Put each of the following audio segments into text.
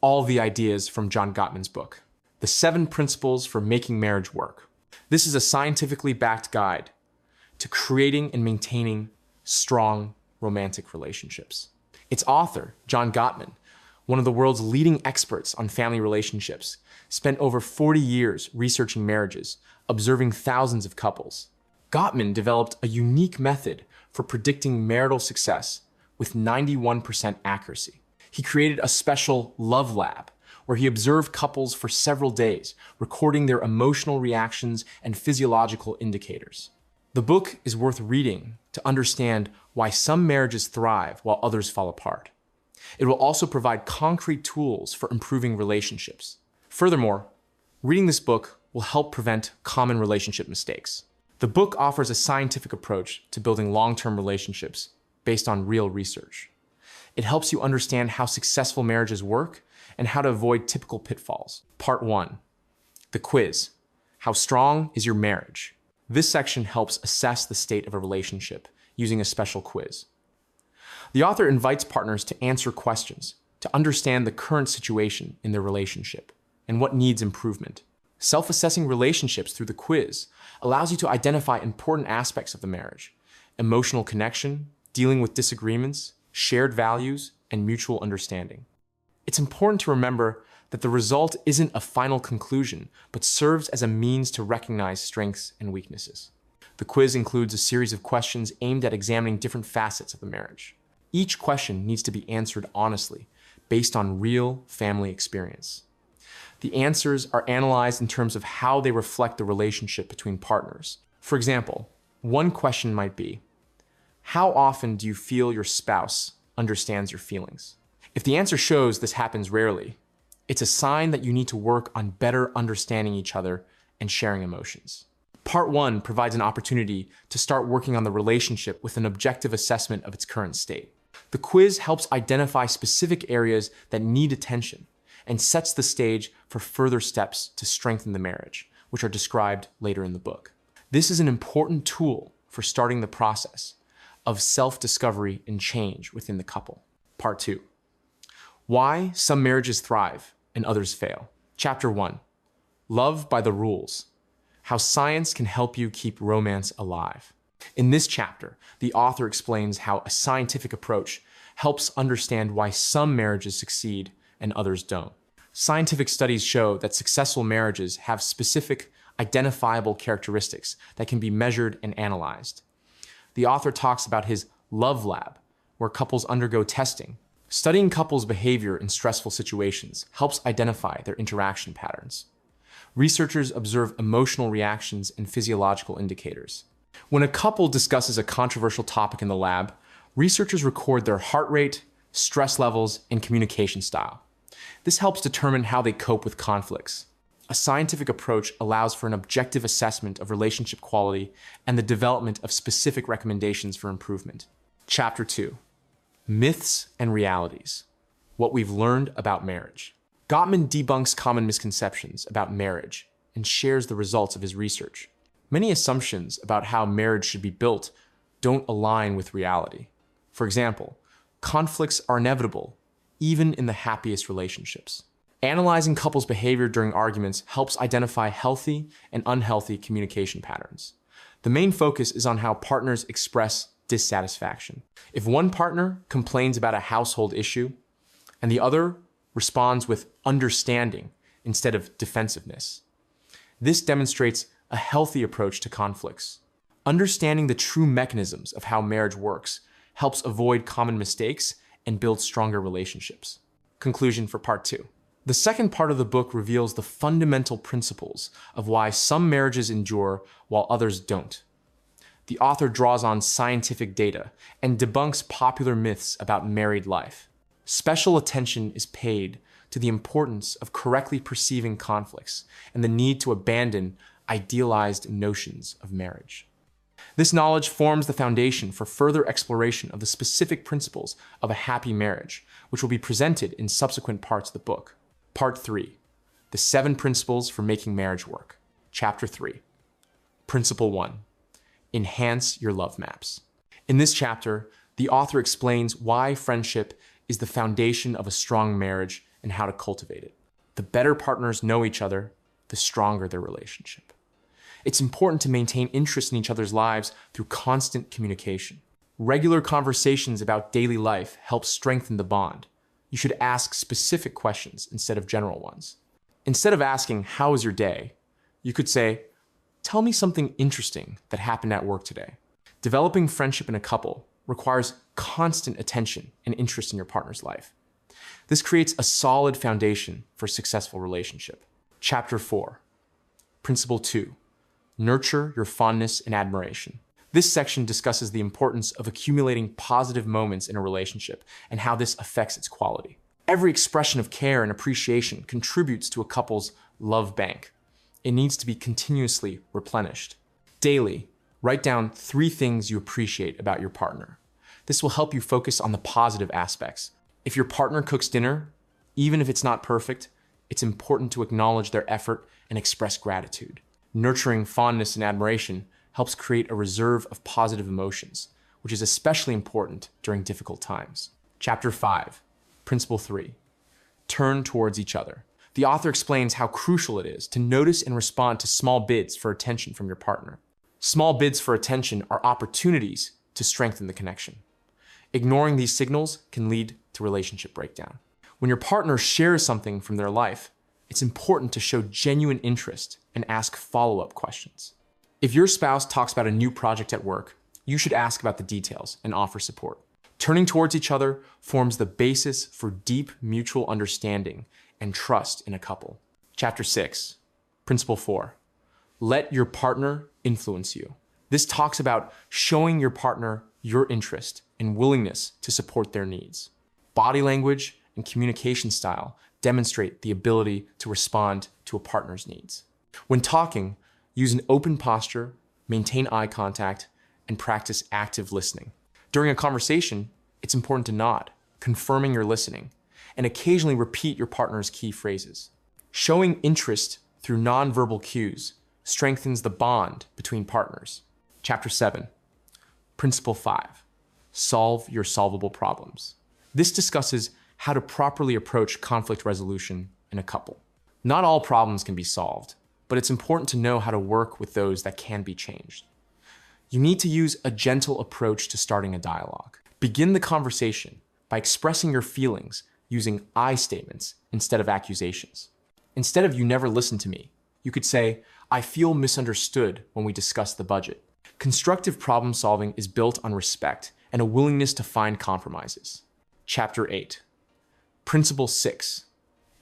all the ideas from John Gottman's book, The 7 Principles for Making Marriage Work. This is a scientifically backed guide to creating and maintaining strong romantic relationships. Its author, John Gottman, one of the world's leading experts on family relationships, spent over 40 years researching marriages, observing thousands of couples. Gottman developed a unique method for predicting marital success with 91% accuracy. He created a special love lab where he observed couples for several days, recording their emotional reactions and physiological indicators. The book is worth reading to understand why some marriages thrive while others fall apart. It will also provide concrete tools for improving relationships. Furthermore, reading this book will help prevent common relationship mistakes. The book offers a scientific approach to building long-term relationships based on real research. It helps you understand how successful marriages work and how to avoid typical pitfalls. Part 1. The quiz. How strong is your marriage? This section helps assess the state of a relationship using a special quiz. The author invites partners to answer questions to understand the current situation in their relationship and what needs improvement. Self-assessing relationships through the quiz allows you to identify important aspects of the marriage: emotional connection, dealing with disagreements, shared values, and mutual understanding. It's important to remember that the result isn't a final conclusion, but serves as a means to recognize strengths and weaknesses. The quiz includes a series of questions aimed at examining different facets of the marriage. Each question needs to be answered honestly, based on real family experience. The answers are analyzed in terms of how they reflect the relationship between partners. For example, one question might be, how often do you feel your spouse understands your feelings? If the answer shows this happens rarely, it's a sign that you need to work on better understanding each other and sharing emotions. Part 1 provides an opportunity to start working on the relationship with an objective assessment of its current state. The quiz helps identify specific areas that need attention and sets the stage for further steps to strengthen the marriage, which are described later in the book. This is an important tool for starting the process of self-discovery and change within the couple. Part 2. Why some marriages thrive and others fail. Chapter 1. Love by the Rules. How science can help you keep romance alive. In this chapter, the author explains how a scientific approach helps understand why some marriages succeed and others don't. Scientific studies show that successful marriages have specific, identifiable characteristics that can be measured and analyzed. The author talks about his love lab, where couples undergo testing. Studying couples' behavior in stressful situations helps identify their interaction patterns. Researchers observe emotional reactions and physiological indicators. When a couple discusses a controversial topic in the lab, researchers record their heart rate, stress levels, and communication style. This helps determine how they cope with conflicts. A scientific approach allows for an objective assessment of relationship quality and the development of specific recommendations for improvement. Chapter 2. Myths and Realities. What we've learned about marriage. Gottman debunks common misconceptions about marriage and shares the results of his research. Many assumptions about how marriage should be built don't align with reality. For example, conflicts are inevitable, even in the happiest relationships. Analyzing couples' behavior during arguments helps identify healthy and unhealthy communication patterns. The main focus is on how partners express dissatisfaction. If one partner complains about a household issue and the other responds with understanding instead of defensiveness, this demonstrates a healthy approach to conflicts. Understanding the true mechanisms of how marriage works helps avoid common mistakes and build stronger relationships. Conclusion for Part 2. The second part of the book reveals the fundamental principles of why some marriages endure while others don't. The author draws on scientific data and debunks popular myths about married life. Special attention is paid to the importance of correctly perceiving conflicts and the need to abandon idealized notions of marriage. This knowledge forms the foundation for further exploration of the specific principles of a happy marriage, which will be presented in subsequent parts of the book. Part 3. The 7 Principles for Making Marriage Work. Chapter 3. Principle 1. Enhance your love maps. In this chapter, the author explains why friendship is the foundation of a strong marriage and how to cultivate it. The better partners know each other, the stronger their relationship. It's important to maintain interest in each other's lives through constant communication. Regular conversations about daily life help strengthen the bond. You should ask specific questions instead of general ones. Instead of asking, "How was your day?" you could say, "Tell me something interesting that happened at work today." Developing friendship in a couple requires constant attention and interest in your partner's life. This creates a solid foundation for a successful relationship. Chapter 4, Principle 2, Nurture your fondness and admiration. This section discusses the importance of accumulating positive moments in a relationship and how this affects its quality. Every expression of care and appreciation contributes to a couple's love bank. It needs to be continuously replenished. Daily, write down 3 things you appreciate about your partner. This will help you focus on the positive aspects. If your partner cooks dinner, even if it's not perfect, it's important to acknowledge their effort and express gratitude. Nurturing fondness and admiration helps create a reserve of positive emotions, which is especially important during difficult times. Chapter 5, Principle 3, Turn towards each other. The author explains how crucial it is to notice and respond to small bids for attention from your partner. Small bids for attention are opportunities to strengthen the connection. Ignoring these signals can lead to relationship breakdown. When your partner shares something from their life, it's important to show genuine interest and ask follow-up questions. If your spouse talks about a new project at work, you should ask about the details and offer support. Turning towards each other forms the basis for deep mutual understanding and trust in a couple. Chapter 6, Principle 4, Let your partner influence you. This talks about showing your partner your interest and willingness to support their needs. Body language and communication style demonstrate the ability to respond to a partner's needs. When talking, use an open posture, maintain eye contact, and practice active listening. During a conversation, it's important to nod, confirming you're listening, and occasionally repeat your partner's key phrases. Showing interest through nonverbal cues strengthens the bond between partners. Chapter 7, Principle 5, Solve your solvable problems. This discusses how to properly approach conflict resolution in a couple. Not all problems can be solved, but it's important to know how to work with those that can be changed. You need to use a gentle approach to starting a dialogue. Begin the conversation by expressing your feelings using I statements instead of accusations. Instead of "you never listen to me," you could say, "I feel misunderstood when we discuss the budget." Constructive problem solving is built on respect and a willingness to find compromises. Chapter 8, Principle 6,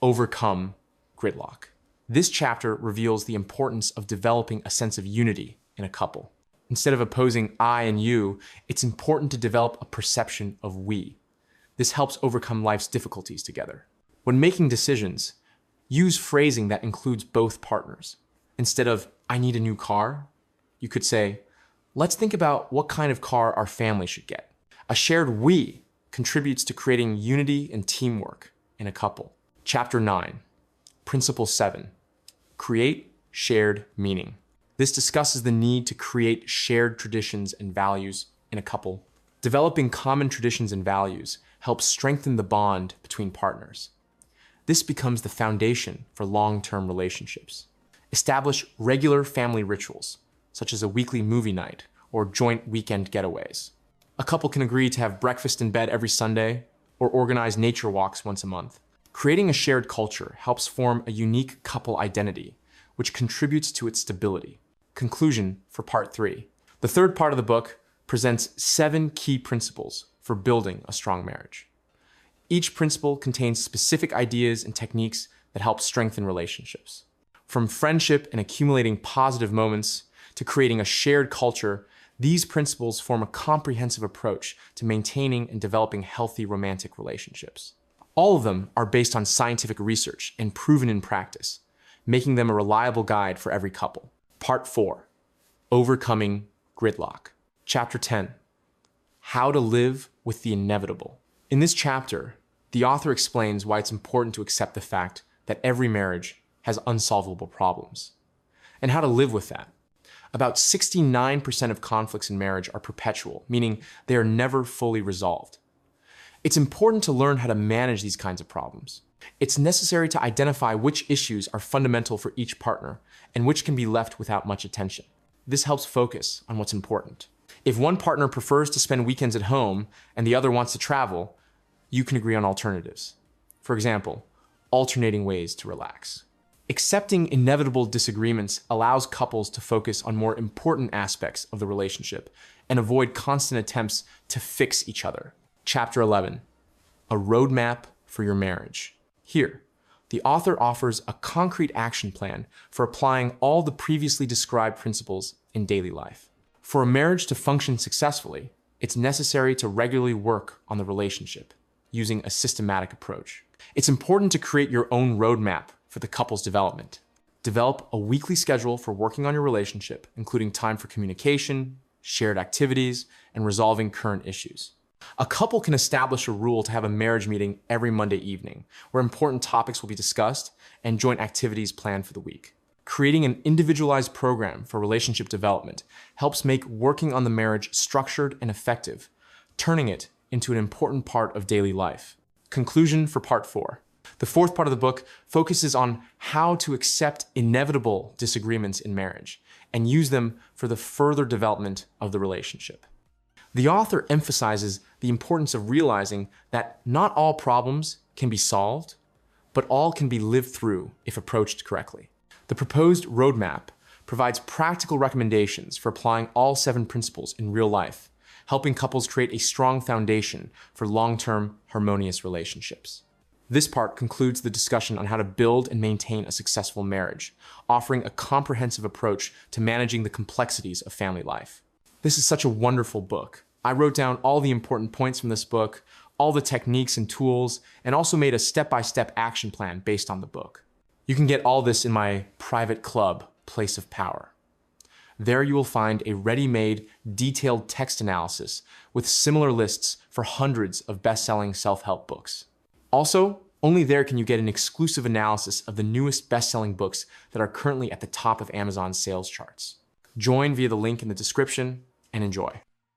Overcome gridlock. This chapter reveals the importance of developing a sense of unity in a couple. Instead of opposing I and you, it's important to develop a perception of we. This helps overcome life's difficulties together. When making decisions, use phrasing that includes both partners. Instead of "I need a new car," you could say, "Let's think about what kind of car our family should get." A shared we contributes to creating unity and teamwork in a couple. Chapter 9, Principle 7, Create shared meaning. This discusses the need to create shared traditions and values in a couple. Developing common traditions and values helps strengthen the bond between partners. This becomes the foundation for long-term relationships. Establish regular family rituals, such as a weekly movie night or joint weekend getaways. A couple can agree to have breakfast in bed every Sunday or organize nature walks once a month. Creating a shared culture helps form a unique couple identity, which contributes to its stability. Conclusion for part 3. The third part of the book presents 7 key principles for building a strong marriage. Each principle contains specific ideas and techniques that help strengthen relationships. From friendship and accumulating positive moments to creating a shared culture, these principles form a comprehensive approach to maintaining and developing healthy romantic relationships. All of them are based on scientific research and proven in practice, making them a reliable guide for every couple. Part 4, Overcoming gridlock. Chapter 10, How to live with the inevitable. In this chapter, the author explains why it's important to accept the fact that every marriage has unsolvable problems, and how to live with that. About 69% of conflicts in marriage are perpetual, meaning they are never fully resolved. It's important to learn how to manage these kinds of problems. It's necessary to identify which issues are fundamental for each partner and which can be left without much attention. This helps focus on what's important. If one partner prefers to spend weekends at home and the other wants to travel, you can agree on alternatives. For example, alternating ways to relax. Accepting inevitable disagreements allows couples to focus on more important aspects of the relationship and avoid constant attempts to fix each other. Chapter 11, a roadmap for your marriage. Here, the author offers a concrete action plan for applying all the previously described principles in daily life. For a marriage to function successfully, it's necessary to regularly work on the relationship using a systematic approach. It's important to create your own roadmap for the couple's development. Develop a weekly schedule for working on your relationship, including time for communication, shared activities, and resolving current issues. A couple can establish a rule to have a marriage meeting every Monday evening, where important topics will be discussed and joint activities planned for the week. Creating an individualized program for relationship development helps make working on the marriage structured and effective, turning it into an important part of daily life. Conclusion for part 4. The fourth part of the book focuses on how to accept inevitable disagreements in marriage and use them for the further development of the relationship. The author emphasizes the importance of realizing that not all problems can be solved, but all can be lived through if approached correctly. The proposed roadmap provides practical recommendations for applying all 7 principles in real life, helping couples create a strong foundation for long-term, harmonious relationships. This part concludes the discussion on how to build and maintain a successful marriage, offering a comprehensive approach to managing the complexities of family life. This is such a wonderful book. I wrote down all the important points from this book, all the techniques and tools, and also made a step-by-step action plan based on the book. You can get all this in my private club, Place of Power. There you will find a ready-made, detailed text analysis with similar lists for hundreds of best-selling self-help books. Also, only there can you get an exclusive analysis of the newest best-selling books that are currently at the top of Amazon's sales charts. Join via the link in the description and enjoy.